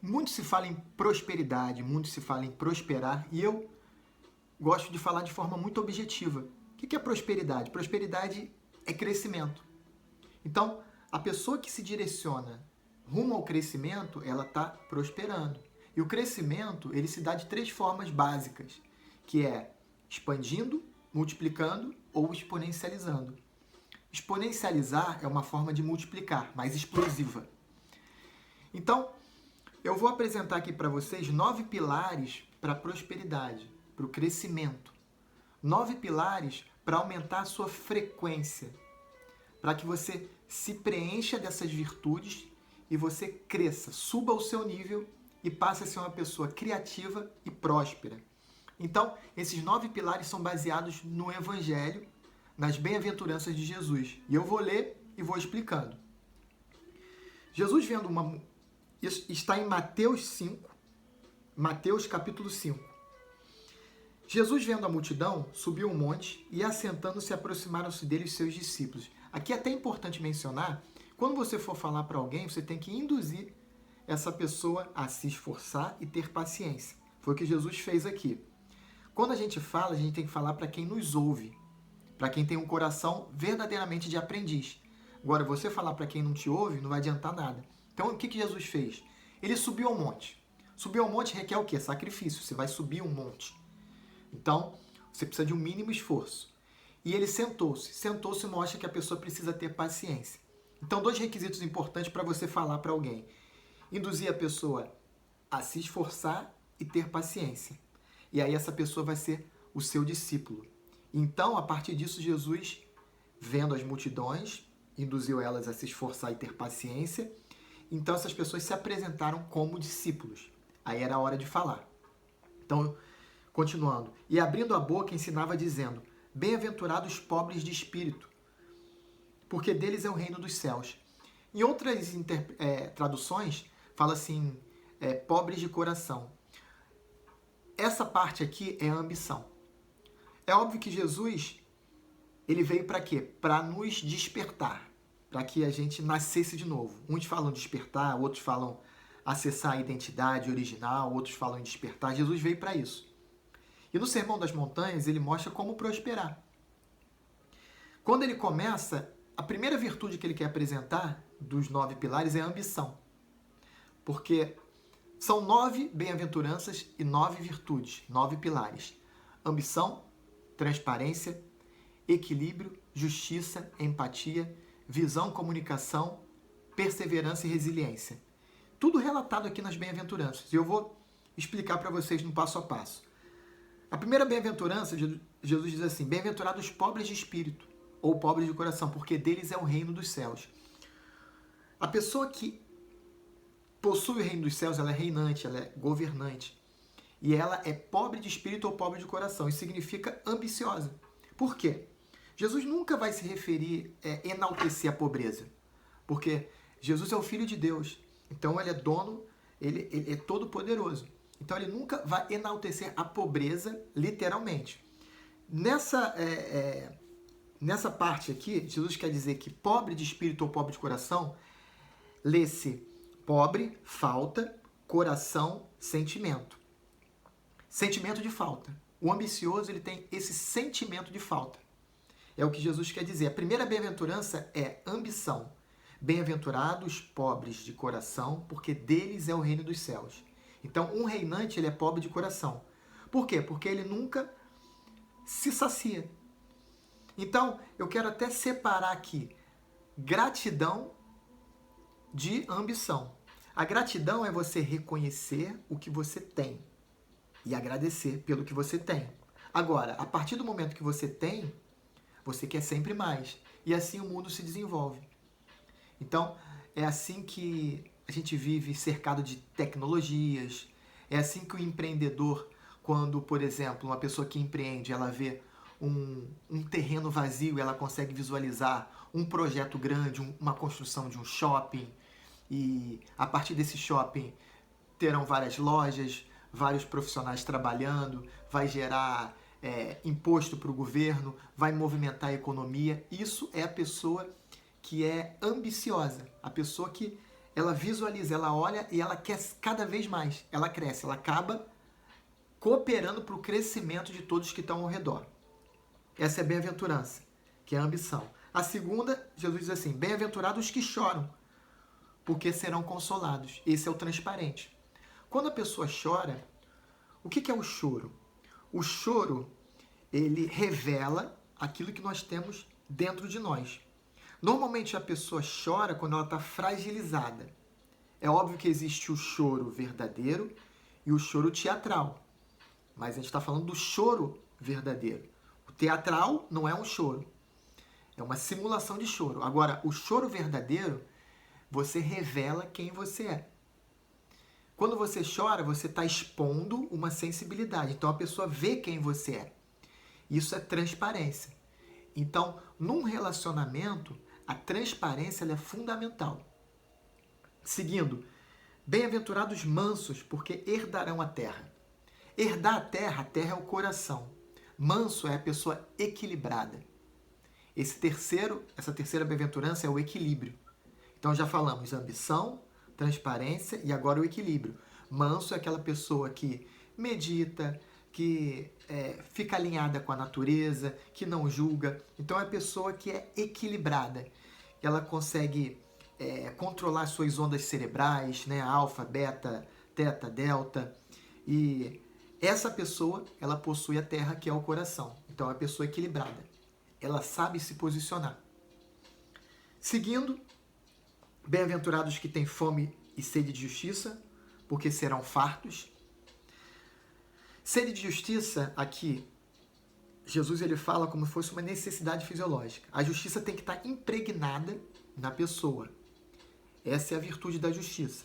Muito se fala em prosperidade, muito se fala em prosperar, e eu gosto de falar de forma muito objetiva. O que é prosperidade? Prosperidade é crescimento. Então, a pessoa que se direciona rumo ao crescimento, ela está prosperando. E o crescimento, ele se dá de 3 formas básicas, que é expandindo, multiplicando ou exponencializando. Exponencializar é uma forma de multiplicar, mais explosiva. Então, eu vou apresentar aqui para vocês 9 pilares para a prosperidade, para o crescimento. 9 pilares para aumentar a sua frequência, para que você se preencha dessas virtudes e você cresça, suba o seu nível e passe a ser uma pessoa criativa e próspera. Então, esses 9 pilares são baseados no Evangelho, nas bem-aventuranças de Jesus. E eu vou ler e vou explicando. Jesus vendo isso está em Mateus 5, Mateus capítulo 5. Jesus, vendo a multidão, subiu um monte e, assentando-se, aproximaram-se dele os seus discípulos. Aqui é até importante mencionar, quando você for falar para alguém, você tem que induzir essa pessoa a se esforçar e ter paciência. Foi o que Jesus fez aqui. Quando a gente fala, a gente tem que falar para quem nos ouve, para quem tem um coração verdadeiramente de aprendiz. Agora, você falar para quem não te ouve, não vai adiantar nada. Então, o que Jesus fez? Ele subiu ao monte. Subir ao monte requer o quê? Sacrifício. Você vai subir um monte. Então, você precisa de um mínimo esforço. E ele sentou-se. Sentou-se mostra que a pessoa precisa ter paciência. Então, 2 requisitos importantes para você falar para alguém. Induzir a pessoa a se esforçar e ter paciência. E aí essa pessoa vai ser o seu discípulo. Então, a partir disso, Jesus, vendo as multidões, induziu elas a se esforçar e ter paciência. Então, essas pessoas se apresentaram como discípulos. Aí era a hora de falar. Então, continuando. E abrindo a boca, ensinava dizendo: bem-aventurados os pobres de espírito, porque deles é o reino dos céus. Em outras traduções, fala assim, pobres de coração. Essa parte aqui é a ambição. É óbvio que Jesus, ele veio para quê? Para nos despertar, para que a gente nascesse de novo. Uns falam despertar, outros falam acessar a identidade original, outros falam em despertar. Jesus veio para isso. E no Sermão das Montanhas, ele mostra como prosperar. Quando ele começa, a primeira virtude que ele quer apresentar dos 9 pilares é a ambição. Porque são 9 bem-aventuranças e 9 virtudes, 9 pilares. Ambição, transparência, equilíbrio, justiça, empatia, visão, comunicação, perseverança e resiliência. Tudo relatado aqui nas bem-aventuranças. E eu vou explicar para vocês no passo a passo. A primeira bem-aventurança, Jesus diz assim: bem-aventurados os pobres de espírito, ou pobres de coração, porque deles é o reino dos céus. A pessoa que possui o reino dos céus, ela é reinante, ela é governante. E ela é pobre de espírito ou pobre de coração. Isso significa ambiciosa. Por quê? Jesus nunca vai se referir, enaltecer a pobreza. Porque Jesus é o Filho de Deus. Então ele é dono, ele é todo poderoso. Então ele nunca vai enaltecer a pobreza literalmente. Nessa parte aqui, Jesus quer dizer que pobre de espírito ou pobre de coração, lê-se pobre, falta, coração, sentimento. Sentimento de falta. O ambicioso, ele tem esse sentimento de falta. É o que Jesus quer dizer. A primeira bem-aventurança é ambição. Bem-aventurados pobres de coração, porque deles é o reino dos céus. Então, um reinante, ele é pobre de coração. Por quê? Porque ele nunca se sacia. Então, eu quero até separar aqui gratidão de ambição. A gratidão é você reconhecer o que você tem e agradecer pelo que você tem. Agora, a partir do momento que você tem, você quer sempre mais. E assim o mundo se desenvolve. Então, é assim que a gente vive cercado de tecnologias. É assim que o empreendedor, quando, por exemplo, uma pessoa que empreende, ela vê um terreno vazio, ela consegue visualizar um projeto grande, uma construção de um shopping. E a partir desse shopping terão várias lojas, vários profissionais trabalhando, vai gerar imposto para o governo, vai movimentar a economia. Isso é a pessoa que é ambiciosa, a pessoa que ela visualiza, ela olha e ela quer cada vez mais. Ela cresce, ela acaba cooperando para o crescimento de todos que estão ao redor. Essa é a bem-aventurança, que é a ambição. A segunda, Jesus diz assim, bem-aventurados os que choram, porque serão consolados. Esse é o transparente. Quando a pessoa chora, o que é o choro? O choro, ele revela aquilo que nós temos dentro de nós. Normalmente a pessoa chora quando ela está fragilizada. É óbvio que existe o choro verdadeiro e o choro teatral. Mas a gente está falando do choro verdadeiro. O teatral não é um choro. É uma simulação de choro. Agora, o choro verdadeiro, você revela quem você é. Quando você chora, você está expondo uma sensibilidade. Então a pessoa vê quem você é. Isso é transparência. Então, num relacionamento, a transparência ela é fundamental. Seguindo, bem-aventurados mansos, porque herdarão a terra. Herdar a terra é o coração. Manso é a pessoa equilibrada. Essa terceira bem-aventurança é o equilíbrio. Então já falamos ambição, transparência e agora o equilíbrio. Manso é aquela pessoa que medita, que fica alinhada com a natureza, que não julga. Então é a pessoa que é equilibrada. Ela consegue controlar suas ondas cerebrais, né? Alfa, beta, teta, delta. E essa pessoa, ela possui a terra, que é o coração. Então é a pessoa equilibrada. Ela sabe se posicionar. Seguindo, bem-aventurados que têm fome e sede de justiça, porque serão fartos. Sede de justiça, aqui, Jesus ele fala como se fosse uma necessidade fisiológica. A justiça tem que estar impregnada na pessoa. Essa é a virtude da justiça.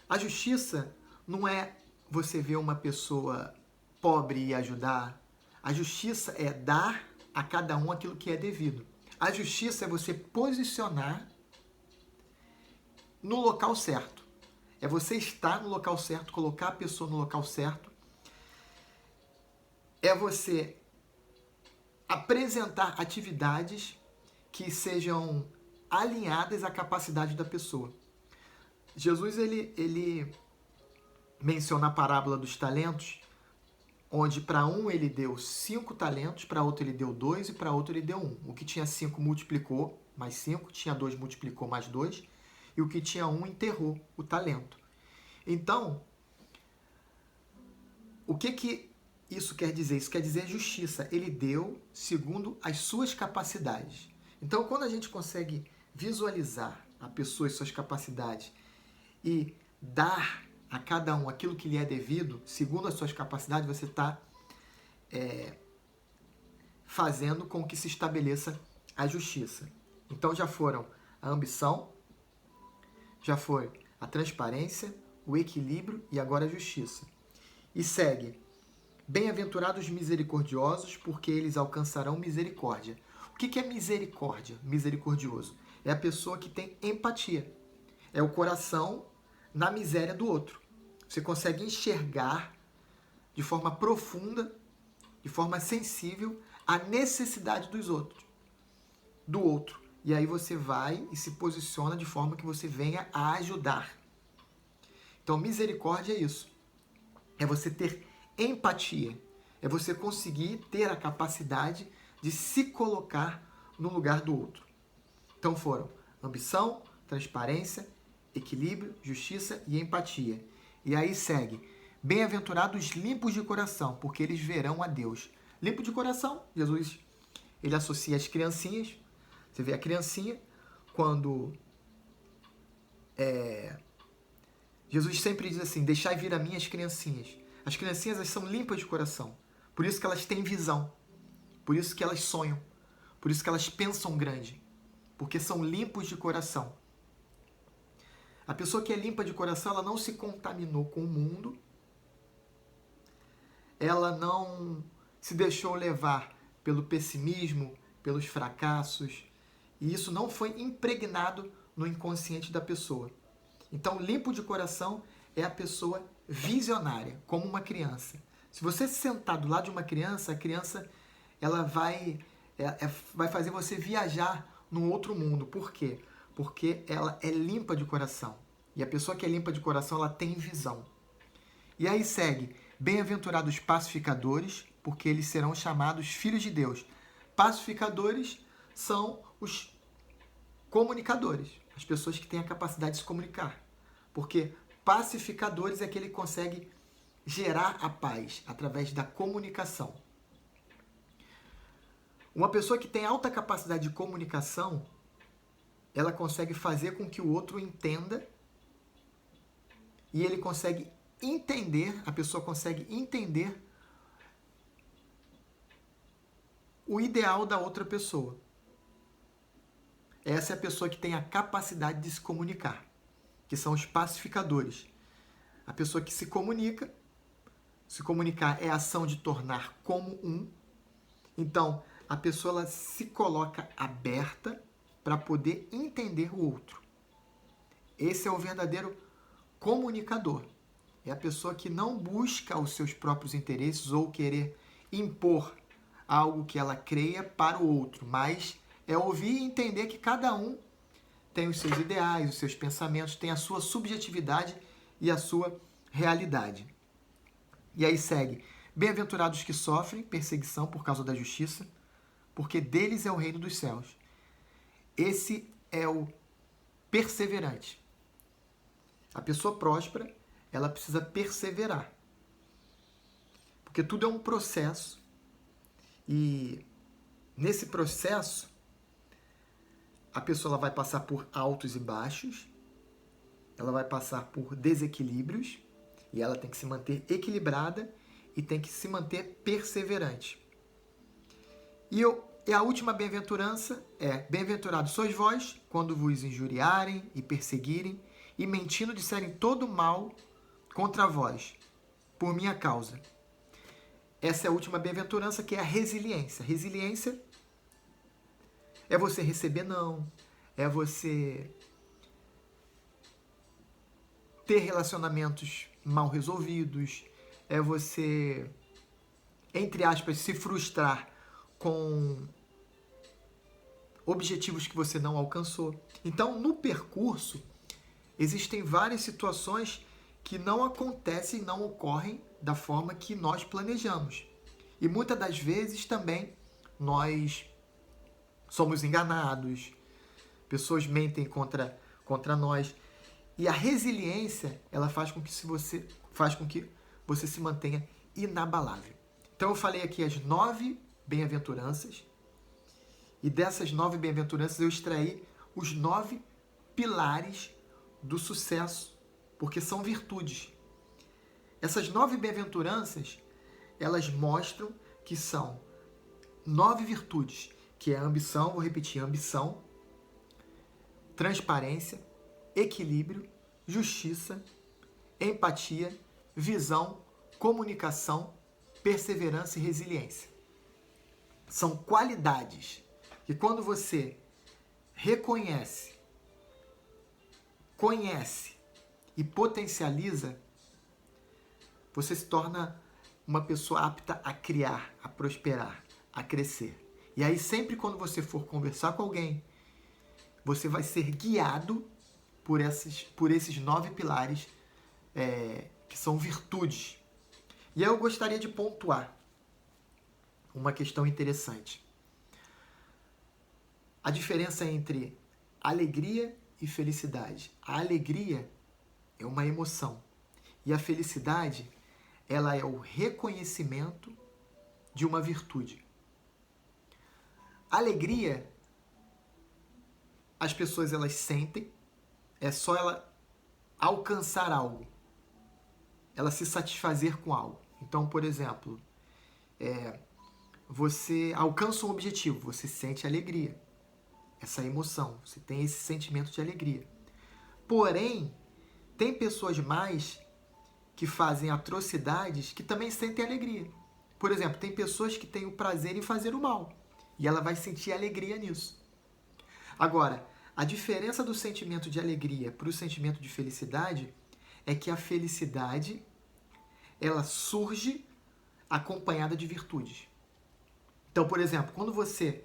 A justiça não é você ver uma pessoa pobre e ajudar. A justiça é dar a cada um aquilo que é devido. A justiça é você posicionar no local certo. É você estar no local certo, colocar a pessoa no local certo. É você apresentar atividades que sejam alinhadas à capacidade da pessoa. Jesus ele menciona a parábola dos talentos, onde para um ele deu 5 talentos, para outro ele deu 2 e para outro ele deu 1. O que tinha 5 multiplicou mais 5, tinha 2 multiplicou mais 2, e o que tinha 1 enterrou o talento. Então, o que isso quer dizer? Isso quer dizer justiça. Ele deu segundo as suas capacidades. Então, quando a gente consegue visualizar a pessoa e suas capacidades e dar a cada um aquilo que lhe é devido, segundo as suas capacidades, você está fazendo com que se estabeleça a justiça. Então já foram a ambição, já foi a transparência, o equilíbrio e agora a justiça. E segue, bem-aventurados misericordiosos, porque eles alcançarão misericórdia. O que é misericórdia? Misericordioso. É a pessoa que tem empatia. É o coração na miséria do outro. Você consegue enxergar de forma profunda, de forma sensível, a necessidade do outro. E aí você vai e se posiciona de forma que você venha a ajudar. Então, misericórdia é isso. É você ter empatia. É você conseguir ter a capacidade de se colocar no lugar do outro. Então foram ambição, transparência, equilíbrio, justiça e empatia. E aí segue, bem-aventurados limpos de coração, porque eles verão a Deus. Limpo de coração, Jesus, ele associa as criancinhas. Você vê a criancinha, quando Jesus sempre diz assim, deixai vir a mim as criancinhas. As criancinhas elas são limpas de coração, por isso que elas têm visão, por isso que elas sonham, por isso que elas pensam grande, porque são limpos de coração. A pessoa que é limpa de coração, ela não se contaminou com o mundo, ela não se deixou levar pelo pessimismo, pelos fracassos, e isso não foi impregnado no inconsciente da pessoa. Então, limpo de coração é a pessoa visionária, como uma criança. Se você se sentar do lado de uma criança, a criança ela vai fazer você viajar num outro mundo. Por quê? porque ela é limpa de coração. E a pessoa que é limpa de coração, ela tem visão. E aí segue, bem-aventurados pacificadores, porque eles serão chamados filhos de Deus. Pacificadores são os comunicadores, as pessoas que têm a capacidade de se comunicar. Porque pacificadores é aquele que consegue gerar a paz através da comunicação. Uma pessoa que tem alta capacidade de comunicação, ela consegue fazer com que o outro entenda e ele consegue entender, a pessoa consegue entender o ideal da outra pessoa. Essa é a pessoa que tem a capacidade de se comunicar, que são os pacificadores. A pessoa que se comunicar é a ação de tornar como um. Então, a pessoa ela se coloca aberta para poder entender o outro. Esse é o verdadeiro comunicador. É a pessoa que não busca os seus próprios interesses ou querer impor algo que ela creia para o outro, mas é ouvir e entender que cada um tem os seus ideais, os seus pensamentos, tem a sua subjetividade e a sua realidade. E aí segue, bem-aventurados que sofrem perseguição por causa da justiça, porque deles é o reino dos céus. Esse é o perseverante. A pessoa próspera, ela precisa perseverar. Porque tudo é um processo. E nesse processo, a pessoa ela vai passar por altos e baixos, ela vai passar por desequilíbrios, e ela tem que se manter equilibrada e tem que se manter perseverante. E a última bem-aventurança é: bem-aventurados sois vós, quando vos injuriarem e perseguirem, e mentindo disserem todo mal contra vós, por minha causa. Essa é a última bem-aventurança, que é a resiliência. Resiliência é você receber não, é você ter relacionamentos mal resolvidos, é você, entre aspas, se frustrar com objetivos que você não alcançou. Então, no percurso, existem várias situações que não acontecem, não ocorrem da forma que nós planejamos. E muitas das vezes também nós somos enganados, pessoas mentem contra nós. E a resiliência, ela faz com que você se mantenha inabalável. Então eu falei aqui as 9 bem-aventuranças, e dessas 9 bem-aventuranças eu extraí os 9 pilares do sucesso, porque são virtudes. Essas 9 bem-aventuranças, elas mostram que são 9 virtudes, que é a ambição, vou repetir, ambição, transparência, equilíbrio, justiça, empatia, visão, comunicação, perseverança e resiliência. São qualidades que quando você reconhece, conhece e potencializa, você se torna uma pessoa apta a criar, a prosperar, a crescer. E aí sempre quando você for conversar com alguém, você vai ser guiado por esses 9 pilares que são virtudes. E aí eu gostaria de pontuar uma questão interessante. A diferença entre alegria e felicidade. A alegria é uma emoção e a felicidade, ela é o reconhecimento de uma virtude. A alegria, as pessoas elas sentem, é só ela alcançar algo, ela se satisfazer com algo. Então, por exemplo, você alcança um objetivo, você sente alegria, essa emoção, você tem esse sentimento de alegria. Porém, tem pessoas mais que fazem atrocidades que também sentem alegria. Por exemplo, tem pessoas que têm o prazer em fazer o mal e ela vai sentir alegria nisso. Agora, a diferença do sentimento de alegria para o sentimento de felicidade é que a felicidade ela surge acompanhada de virtudes. Então, por exemplo, quando você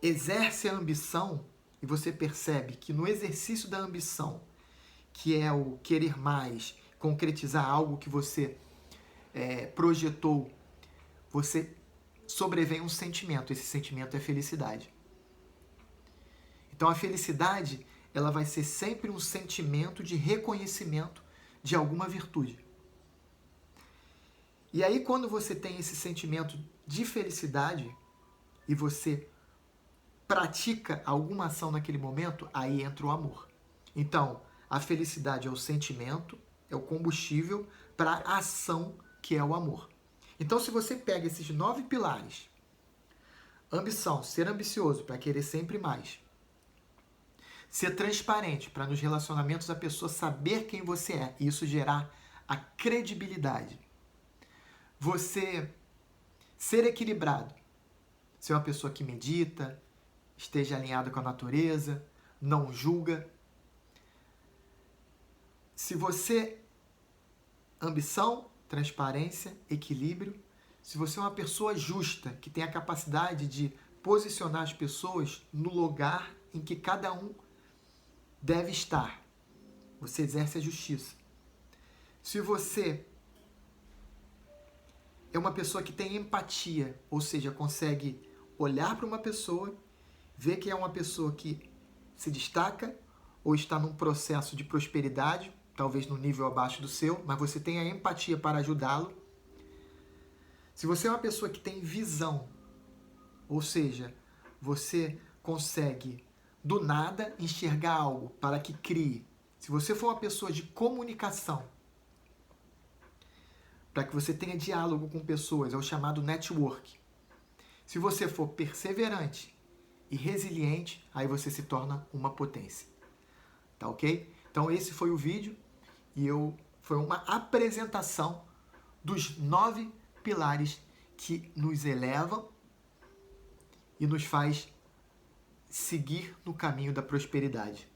exerce a ambição, e você percebe que no exercício da ambição, que é o querer mais, concretizar algo que você projetou, você sobrevém um sentimento. Esse sentimento é felicidade. Então a felicidade, ela vai ser sempre um sentimento de reconhecimento de alguma virtude. E aí quando você tem esse sentimento de felicidade e você pratica alguma ação naquele momento, aí entra o amor. Então, a felicidade é o sentimento, é o combustível para a ação que é o amor. Então, se você pega esses 9 pilares, ambição, ser ambicioso para querer sempre mais, ser transparente para nos relacionamentos a pessoa saber quem você é e isso gerar a credibilidade, você ser equilibrado, ser uma pessoa que medita, esteja alinhado com a natureza, não julga. Se você... Ambição, transparência, equilíbrio. Se você é uma pessoa justa, que tem a capacidade de posicionar as pessoas no lugar em que cada um deve estar. Você exerce a justiça. Se você é uma pessoa que tem empatia, ou seja, consegue olhar para uma pessoa, ver que é uma pessoa que se destaca ou está num processo de prosperidade, talvez no nível abaixo do seu, mas você tem a empatia para ajudá-lo. Se você é uma pessoa que tem visão, ou seja, você consegue do nada enxergar algo para que crie. Se você for uma pessoa de comunicação, para que você tenha diálogo com pessoas, é o chamado network. Se você for perseverante e resiliente, aí você se torna uma potência. Tá ok? Então esse foi o vídeo e foi uma apresentação dos 9 pilares que nos elevam e nos faz seguir no caminho da prosperidade.